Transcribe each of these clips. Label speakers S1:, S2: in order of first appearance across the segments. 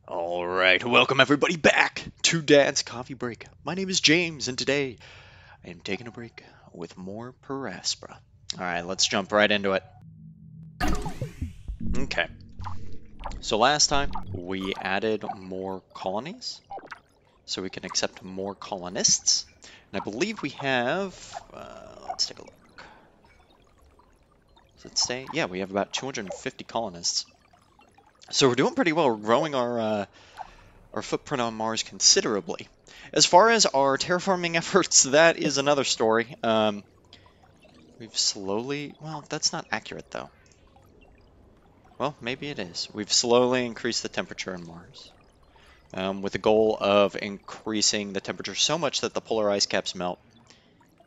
S1: Alright, welcome everybody back to Dad's Coffee Break. My name is James, and today I am taking a break with more per Aspera. Alright, let's jump right into it. Okay, so last time we added more colonies, so we can accept more colonists. And I believe we have, let's take a look. Does it say? Yeah, we have about 250 colonists. So we're doing pretty well. We're growing our footprint on Mars considerably. As far as our terraforming efforts, that is another story. We've slowly... Well, that's not accurate, though. Well, maybe it is. We've slowly increased the temperature on Mars, with the goal of increasing the temperature so much that the polar ice caps melt,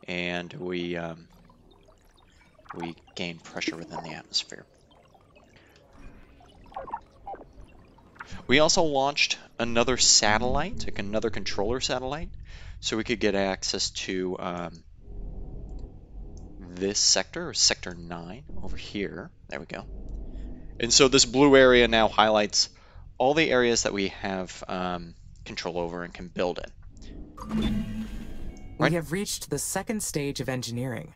S1: and we gain pressure within the atmosphere. We also launched another satellite, like another controller satellite, so we could get access to this sector, or Sector 9, over here. There we go. And so this blue area now highlights all the areas that we have control over and can build in.
S2: Right? We have reached the second stage of engineering.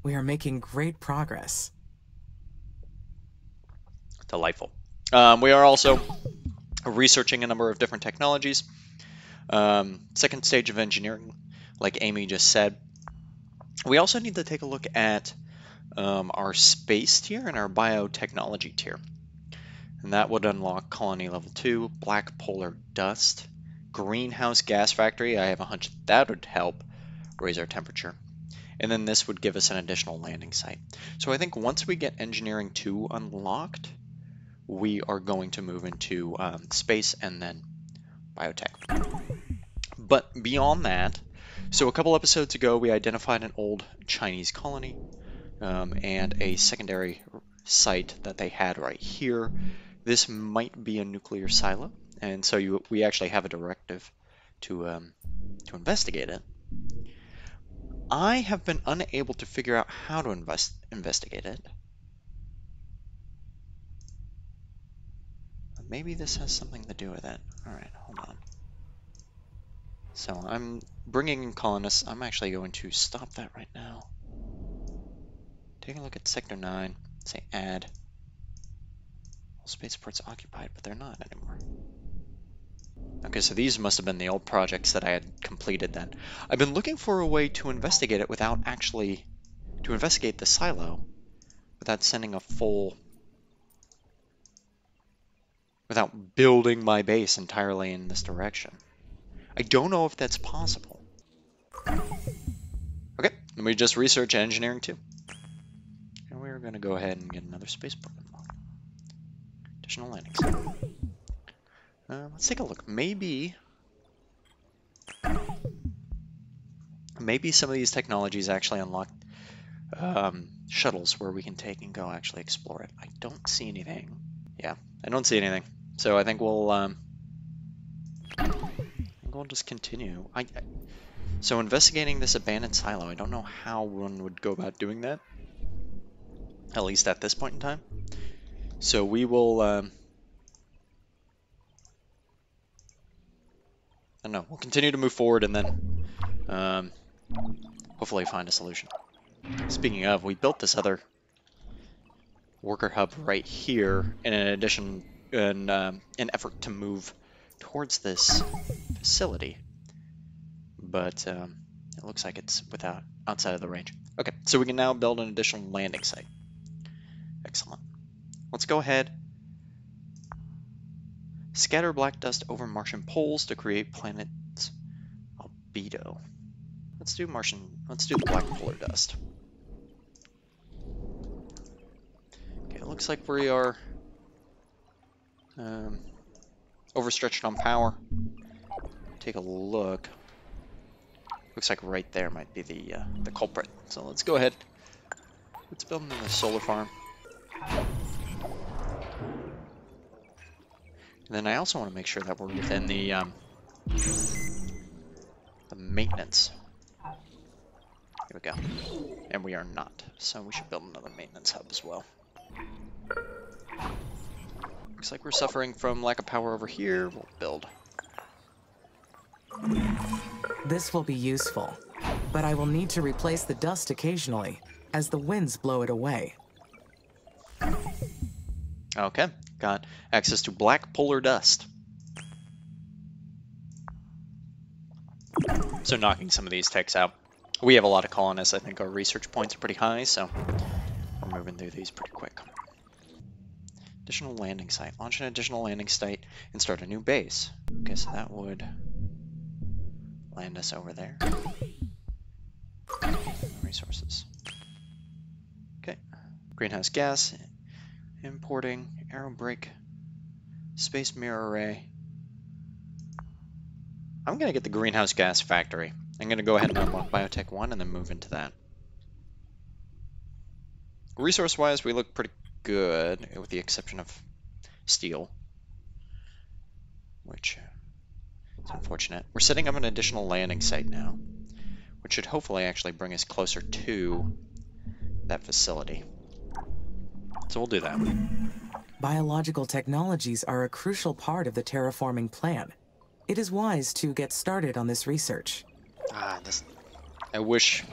S2: We are making great progress.
S1: Delightful. We are also researching a number of different technologies. Second stage of engineering, like Amy just said. We also need to take a look at our space tier and our biotechnology tier. And that would unlock colony level 2, black polar dust, greenhouse gas factory. I have a hunch that would help raise our temperature. And then this would give us an additional landing site. So I think once we get engineering 2 unlocked, we are going to move into space and then biotech. But beyond that, so a couple episodes ago we identified an old Chinese colony and a secondary site that they had right here. This might be a nuclear silo, and so we actually have a directive to investigate it. I have been unable to figure out how to investigate it. Maybe this has something to do with it. Alright, hold on. So I'm bringing in colonists. I'm actually going to stop that right now. Take a look at Sector 9. Say add. All spaceports occupied, but they're not anymore. Okay, so these must have been the old projects that I had completed then. I've been looking for a way to investigate it without actually... to investigate the silo without sending a full... without building my base entirely in this direction. I don't know if that's possible. Okay, let me just research engineering 2. And we're going to go ahead and get another spaceport unlocked. Additional landings. Let's take a look. Maybe some of these technologies actually unlock shuttles where we can take and go actually explore it. I don't see anything. Yeah, I don't see anything. So I think we'll just continue. So investigating this abandoned silo, I don't know how one would go about doing that, at least at this point in time. So we will, I don't know, we'll continue to move forward and then hopefully find a solution. Speaking of, we built this other worker hub right here in addition, in an effort to move towards this facility, but it looks like it's outside of the range. Okay, so we can now build an additional landing site. Excellent. Let's go ahead. Scatter black dust over Martian poles to create planet's albedo. Let's do the black polar dust. Okay, it looks like we are overstretched on power. Take a look. Looks like right there might be the culprit. So let's go ahead. Let's build another solar farm. And then I also want to make sure that we're within the maintenance. Here we go. And we are not. So we should build another maintenance hub as well. Looks like we're suffering from lack of power over here. We'll build.
S2: This will be useful, but I will need to replace the dust occasionally, as the winds blow it away.
S1: Okay, got access to black polar dust. So knocking some of these techs out. We have a lot of colonists. I think our research points are pretty high, so we're moving through these pretty quick. Additional landing site. Launch an additional landing site and start a new base. Okay, so that would land us over there. Resources. Okay. Greenhouse gas. Importing. Arrow brake. Space mirror array. I'm going to get the greenhouse gas factory. I'm going to go ahead and unlock Biotech 1 and then move into that. Resource-wise, we look pretty good, with the exception of steel, which is unfortunate. We're setting up an additional landing site now, which should hopefully actually bring us closer to that facility. So we'll do that.
S2: Biological technologies are a crucial part of the terraforming plan. It is wise to get started on this research.
S1: I wish...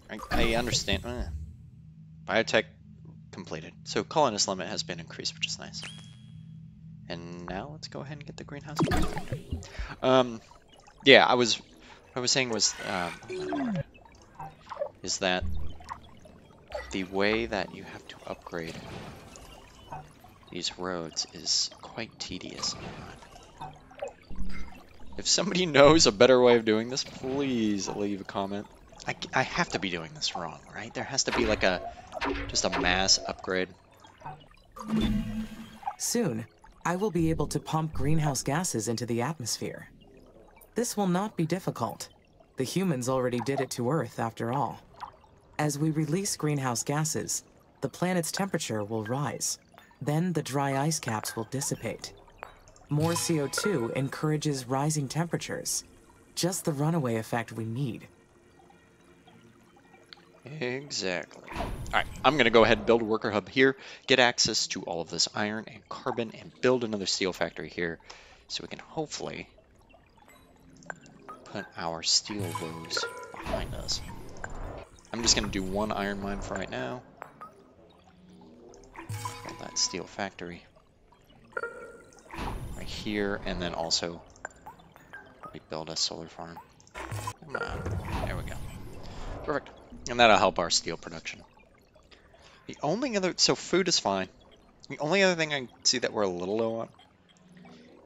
S1: I understand. Biotech completed. So colonist limit has been increased, which is nice. And now let's go ahead and get the greenhouse gas factory. Yeah, what I was saying was, is that the way that you have to upgrade these roads is quite tedious. If somebody knows a better way of doing this, please leave a comment. I have to be doing this wrong, right? There has to be like just a mass upgrade.
S2: Soon, I will be able to pump greenhouse gases into the atmosphere. This will not be difficult. The humans already did it to Earth, after all. As we release greenhouse gases, the planet's temperature will rise. Then the dry ice caps will dissipate. More CO2 encourages rising temperatures. Just the runaway effect we need.
S1: Exactly. Alright, I'm going to go ahead and build a worker hub here, get access to all of this iron and carbon, and build another steel factory here so we can hopefully put our steel woes behind us. I'm just going to do one iron mine for right now. Build that steel factory right here, and then also we build a solar farm. Come on. There we go. Perfect. And that'll help our steel production. The only other... So food is fine. The only other thing I see that we're a little low on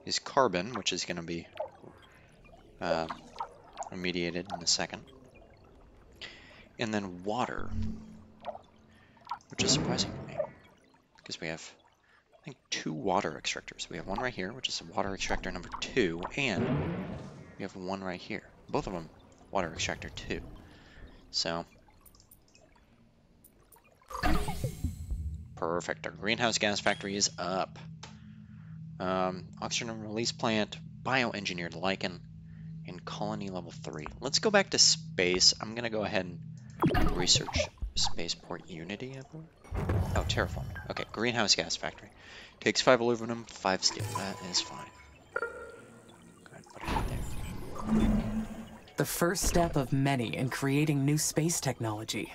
S1: is carbon, which is going to be remediated in a second. And then water, which is surprising to me, because we have, I think, 2 water extractors. We have one right here, which is water extractor number 2, and we have one right here. Both of them water extractor 2. So, perfect. Our greenhouse gas factory is up. Oxygen release plant, bioengineered lichen, and colony level 3. Let's go back to space. I'm going to go ahead and research spaceport Unity. Oh, terraforming. Okay, greenhouse gas factory. Takes 5 aluminum, 5 steel. That is fine. Go ahead and put it right there.
S2: The first step of many in creating new space technology.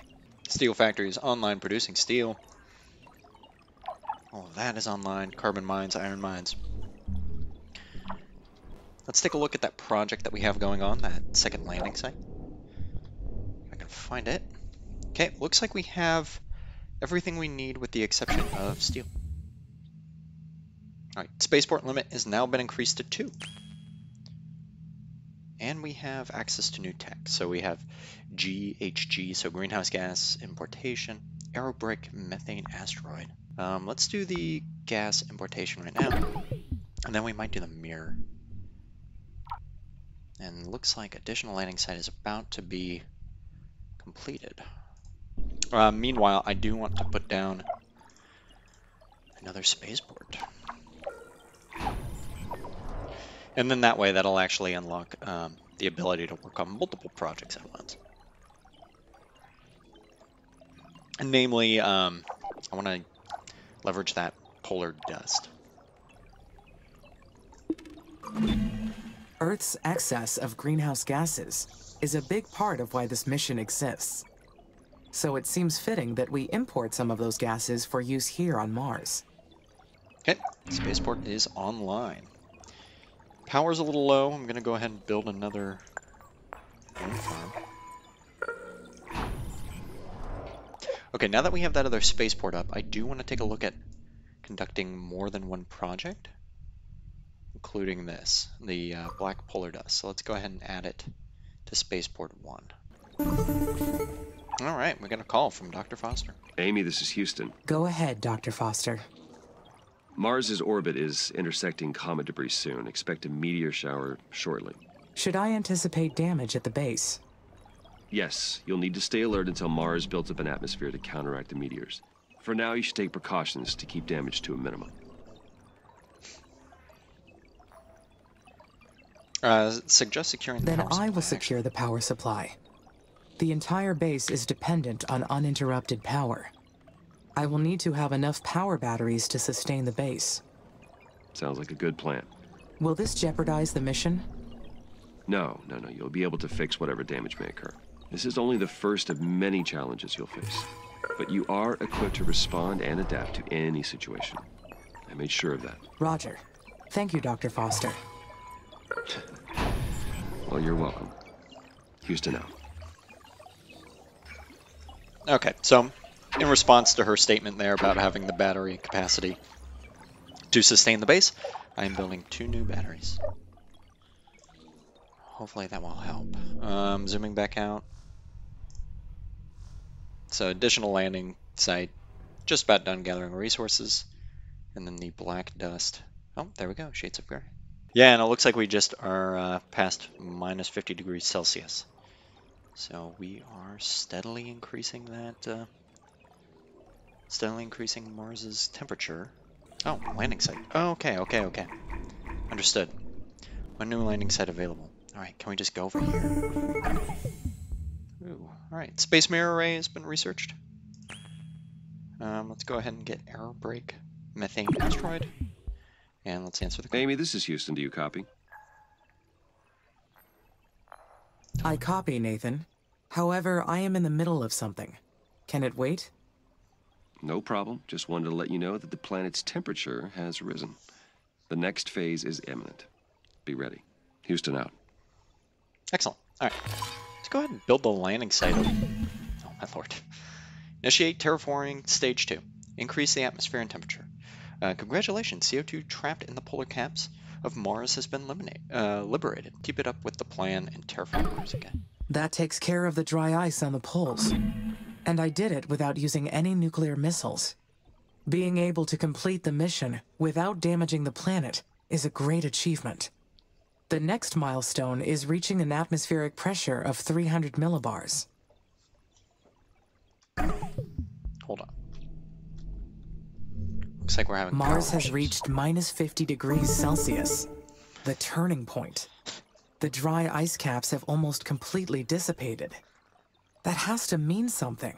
S1: Steel factory is online producing steel. All of that is online. Carbon mines, iron mines. Let's take a look at that project that we have going on, that second landing site. If I can find it. Okay, looks like we have everything we need with the exception of steel. Alright, spaceport limit has now been increased to 2. And we have access to new tech. So we have GHG, so greenhouse gas importation, aerobrick, methane, asteroid. Let's do the gas importation right now, and then we might do the mirror. And looks like additional landing site is about to be completed. Meanwhile, I do want to put down another spaceport. And then that way, that'll actually unlock the ability to work on multiple projects at once. And namely, I want to leverage that polar dust.
S2: Earth's excess of greenhouse gases is a big part of why this mission exists. So it seems fitting that we import some of those gases for use here on Mars.
S1: Okay, spaceport is online. Power's a little low. I'm going to go ahead and build another wind farm. Okay, now that we have that other spaceport up, I do want to take a look at conducting more than one project, including this, the black polar dust. So let's go ahead and add it to spaceport 1. All right, we got a call from Dr. Foster.
S3: Amy, this is Houston.
S2: Go ahead, Dr. Foster.
S3: Mars's orbit is intersecting comet debris soon. Expect a meteor shower shortly.
S2: Should I anticipate damage at the base?
S3: Yes, you'll need to stay alert until Mars builds up an atmosphere to counteract the meteors. For now, you should take precautions to keep damage to a minimum.
S1: Suggest securing the
S2: Then
S1: power supply.
S2: I will secure the power supply. The entire base is dependent on uninterrupted power. I will need to have enough power batteries to sustain the base.
S3: Sounds like a good plan.
S2: Will this jeopardize the mission?
S3: No. You'll be able to fix whatever damage may occur. This is only the first of many challenges you'll face. But you are equipped to respond and adapt to any situation. I made sure of that.
S2: Roger. Thank you, Dr. Foster.
S3: Well, you're welcome. Houston out.
S1: Okay, so in response to her statement there about having the battery capacity to sustain the base, I am building 2 new batteries. Hopefully that will help. Zooming back out. So additional landing site, just about done gathering resources. And then the black dust. Oh, there we go, shades of gray. Yeah, and it looks like we just are past minus 50 degrees Celsius. So we are steadily increasing that, steadily increasing Mars's temperature. Oh, landing site. Oh, okay. Understood. One new landing site available. Alright, can we just go over here? Ooh, alright. Space mirror array has been researched. Let's go ahead and get air brake methane asteroid. And let's answer the call.
S3: Amy, this is Houston. Do you copy?
S2: I copy, Nathan. However, I am in the middle of something. Can it wait?
S3: No problem. Just wanted to let you know that the planet's temperature has risen. The next phase is imminent. Be ready. Houston out.
S1: Excellent. Alright. Let's go ahead and build the landing site. Oh my lord. Initiate terraforming stage 2. Increase the atmosphere and temperature. Congratulations, CO2 trapped in the polar caps of Mars has been liberated. Keep it up with the plan and terraform Mars again.
S2: That takes care of the dry ice on the poles. And I did it without using any nuclear missiles. Being able to complete the mission without damaging the planet is a great achievement. The next milestone is reaching an atmospheric pressure of 300 millibars.
S1: Hold on. Looks like we're having
S2: Mars
S1: power
S2: has
S1: issues.
S2: reached minus 50 degrees Celsius, the turning point. The dry ice caps have almost completely dissipated. That has to mean something.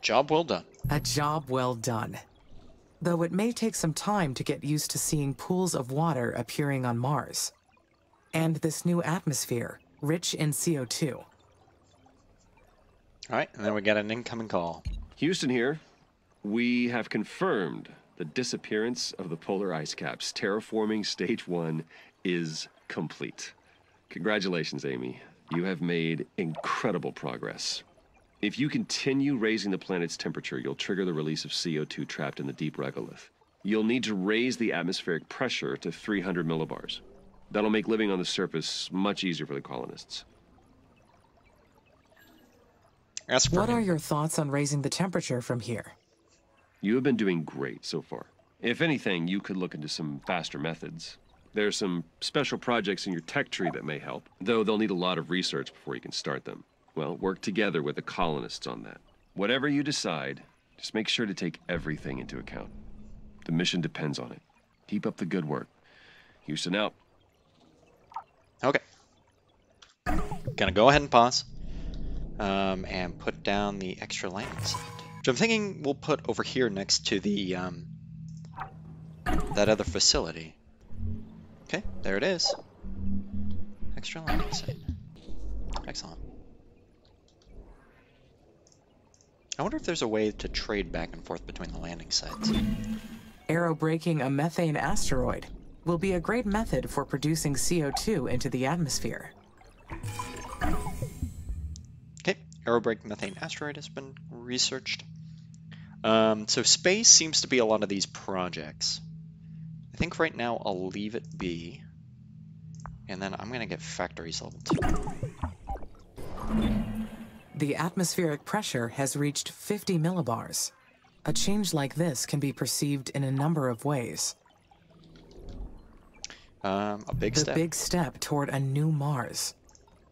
S1: Job well done.
S2: A job well done. Though it may take some time to get used to seeing pools of water appearing on Mars. And this new atmosphere, rich in CO2.
S1: Alright, and then we got an incoming call.
S3: Houston here. We have confirmed the disappearance of the polar ice caps. Terraforming stage 1 is complete. Congratulations, Amy. You have made incredible progress. If you continue raising the planet's temperature, you'll trigger the release of CO2 trapped in the deep regolith. You'll need to raise the atmospheric pressure to 300 millibars. That'll make living on the surface much easier for the colonists.
S2: What are your thoughts on raising the temperature from here?
S3: You have been doing great so far. If anything, you could look into some faster methods. There are some special projects in your tech tree that may help, though they'll need a lot of research before you can start them. Well, work together with the colonists on that. Whatever you decide, just make sure to take everything into account. The mission depends on it. Keep up the good work. Houston out.
S1: Okay. Gonna go ahead and pause. And put down the extra landing site. which I'm thinking we'll put over here next to the that other facility. Okay, there it is. Extra landing site. Excellent. I wonder if there's a way to trade back and forth between the landing sites.
S2: Aerobraking a methane asteroid will be a great method for producing CO2 into the atmosphere.
S1: Okay, aerobrake methane asteroid has been researched. So space seems to be a lot of these projects. I think right now I'll leave it be. And then I'm going to get factories level 2.
S2: The atmospheric pressure has reached 50 millibars. A change like this can be perceived in a number of ways.
S1: A big step.
S2: The big step toward a new Mars.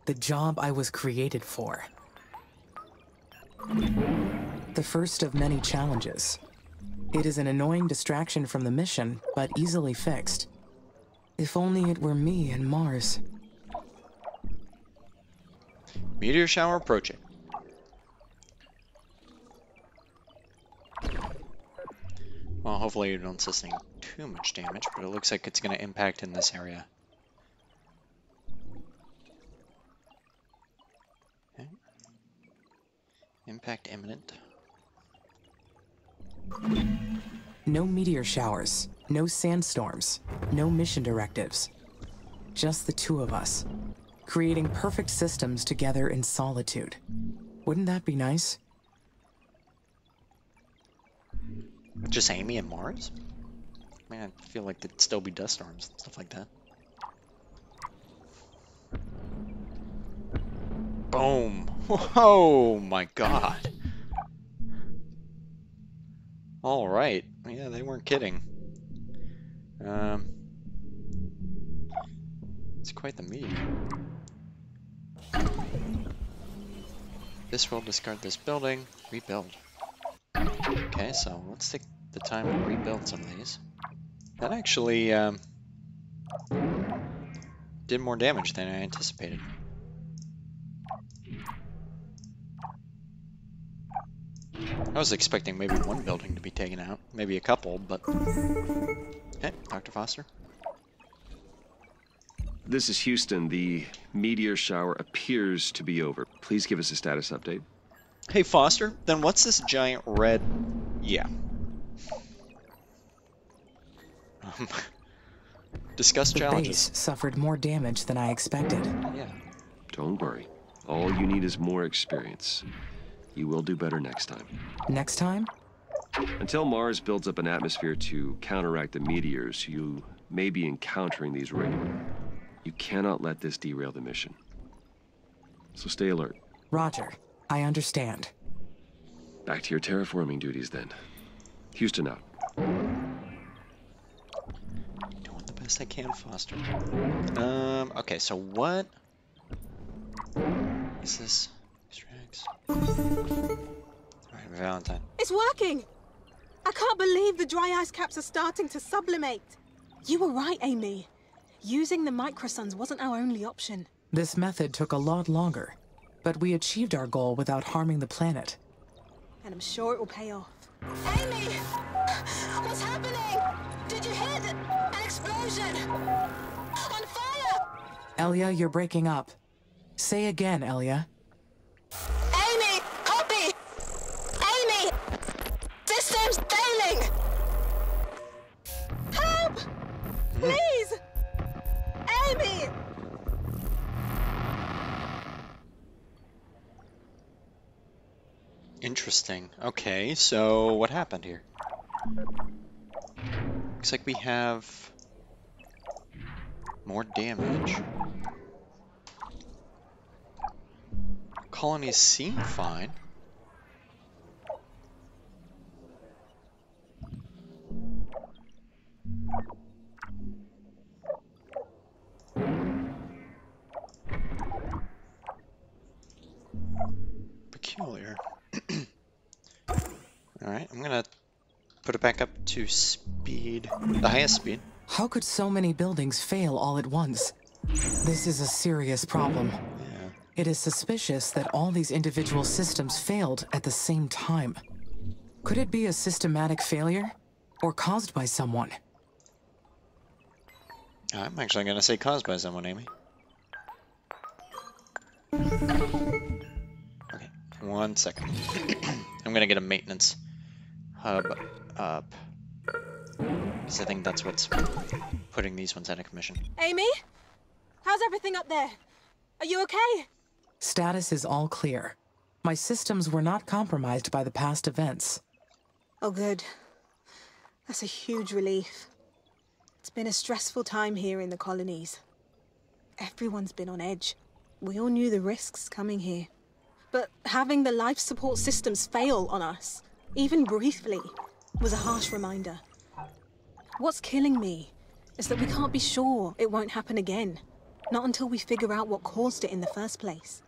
S2: The job I was created for. The first of many challenges. It is an annoying distraction from the mission, but easily fixed. If only it were me and Mars.
S1: Meteor shower approaching. Well, hopefully you don't sustain too much damage, but it looks like it's going to impact in this area. Okay. Impact imminent.
S2: No meteor showers, no sandstorms, no mission directives. Just the two of us, creating perfect systems together in solitude. Wouldn't that be nice?
S1: Just Amy and Mars? Man, I feel like there'd still be dust storms and stuff like that. Boom! Oh my god! Alright, yeah, they weren't kidding. It's quite the meteor. This will discard this building, rebuild. Okay, so let's take the time to rebuild some of these. That actually did more damage than I anticipated. I was expecting maybe one building to be taken out, maybe a couple, but... Okay, Dr. Foster.
S3: This is Houston. The meteor shower appears to be over. Please give us a status update.
S1: Hey, Foster, then what's this giant red... Yeah. Discuss challenges.
S2: The base suffered more damage than I expected.
S1: Yeah.
S3: Don't worry. All you need is more experience. You will do better next time.
S2: Next time?
S3: Until Mars builds up an atmosphere to counteract the meteors, you may be encountering these regularly. You cannot let this derail the mission. So stay alert.
S2: Roger. I understand.
S3: Back to your terraforming duties then. Houston out.
S1: Doing the best I can, Foster. Okay, so what is this? Extracts. Alright, Valentine.
S4: It's working! I can't believe the dry ice caps are starting to sublimate. You were right, Amy. Using the microsuns wasn't our only option.
S2: This method took a lot longer, but we achieved our goal without harming the planet.
S4: And I'm sure it will pay off.
S5: Amy! What's happening? Did you hear an explosion? On fire!
S2: Elia, you're breaking up. Say again, Elia.
S5: Amy! Copy! Amy! System's failing!
S4: Help! Please! Amy!
S1: Interesting. Okay, so what happened here? Looks like we have more damage. Colonies seem fine. Peculiar. Alright, I'm gonna put it back up to speed, the highest speed.
S2: How could so many buildings fail all at once? This is a serious problem.
S1: Yeah.
S2: It is suspicious that all these individual systems failed at the same time. Could it be a systematic failure? Or caused by someone?
S1: I'm actually going to say caused by someone, Amy. Okay, 1 second. I'm going to get a maintenance hub up. Because I think that's what's putting these ones out of commission.
S4: Amy? How's everything up there? Are you okay?
S2: Status is all clear. My systems were not compromised by the past events.
S4: Oh, good. That's a huge relief. It's been a stressful time here in the colonies. Everyone's been on edge. We all knew the risks coming here. But having the life support systems fail on us, even briefly, was a harsh reminder. What's killing me is that we can't be sure it won't happen again. Not until we figure out what caused it in the first place.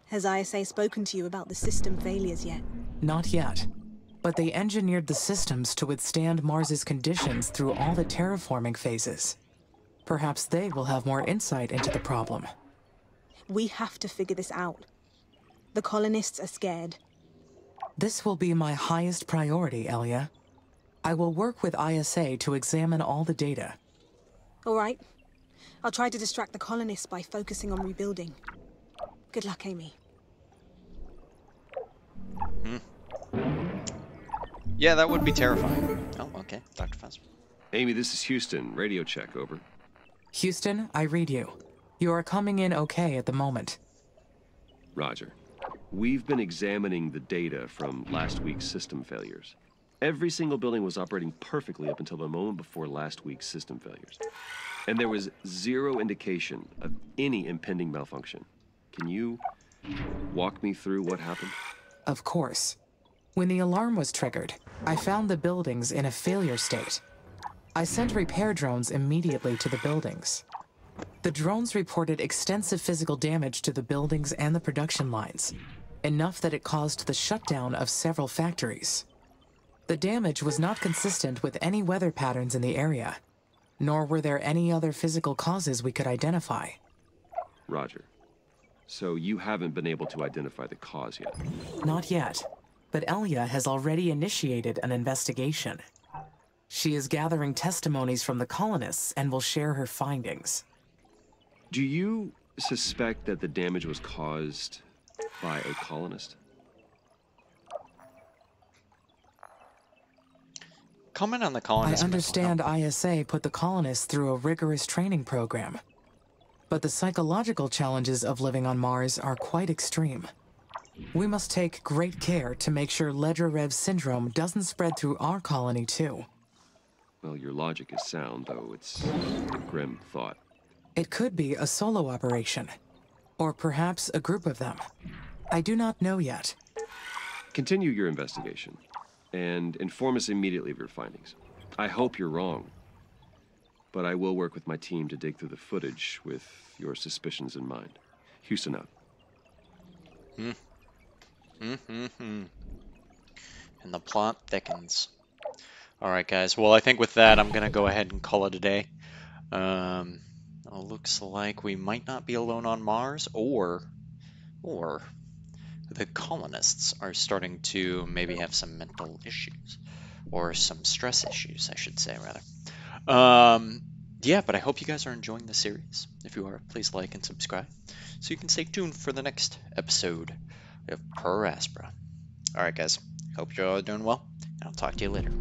S4: Has ISA spoken to you about the system failures yet?
S2: Not yet. But they engineered the systems to withstand Mars's conditions through all the terraforming phases. Perhaps they will have more insight into the problem.
S4: We have to figure this out. The colonists are scared.
S2: This will be my highest priority, Elia. I will work with ISA to examine all the data.
S4: All right. I'll try to distract the colonists by focusing on rebuilding. Good luck, Amy.
S1: Yeah, that would be terrifying. Oh, okay. Dr. Foster.
S3: Amy, this is Houston. Radio check, over.
S2: Houston, I read you. You are coming in okay at the moment.
S3: Roger. We've been examining the data from last week's system failures. Every single building was operating perfectly up until the moment before last week's system failures. And there was zero indication of any impending malfunction. Can you walk me through what happened?
S2: Of course. When the alarm was triggered, I found the buildings in a failure state. I sent repair drones immediately to the buildings. The drones reported extensive physical damage to the buildings and the production lines, enough that it caused the shutdown of several factories. The damage was not consistent with any weather patterns in the area, nor were there any other physical causes we could identify.
S3: Roger. So you haven't been able to identify the cause yet?
S2: Not yet, but Elia has already initiated an investigation. She is gathering testimonies from the colonists and will share her findings.
S3: Do you suspect that the damage was caused by a colonist?
S1: Comment on the
S2: I
S1: colonists.
S2: understand ISA put the colonists through a rigorous training program, but the psychological challenges of living on Mars are quite extreme. We must take great care to make sure Ledra-Rev syndrome doesn't spread through our colony too.
S3: Well, your logic is sound, though it's a grim thought.
S2: It could be a solo operation, or perhaps a group of them. I do not know yet.
S3: Continue your investigation, and inform us immediately of your findings. I hope you're wrong, but I will work with my team to dig through the footage with your suspicions in mind. Houston out.
S1: And the plot thickens. Alright, guys. Well, I think with that, I'm going to go ahead and call it a day. Looks like we might not be alone on Mars, or the colonists are starting to maybe have some mental issues, or some stress issues, I should say, rather. Yeah, but I hope you guys are enjoying the series. If you are, please like and subscribe so you can stay tuned for the next episode of Per Aspera. Alright, guys. Hope you're all doing well, and I'll talk to you later.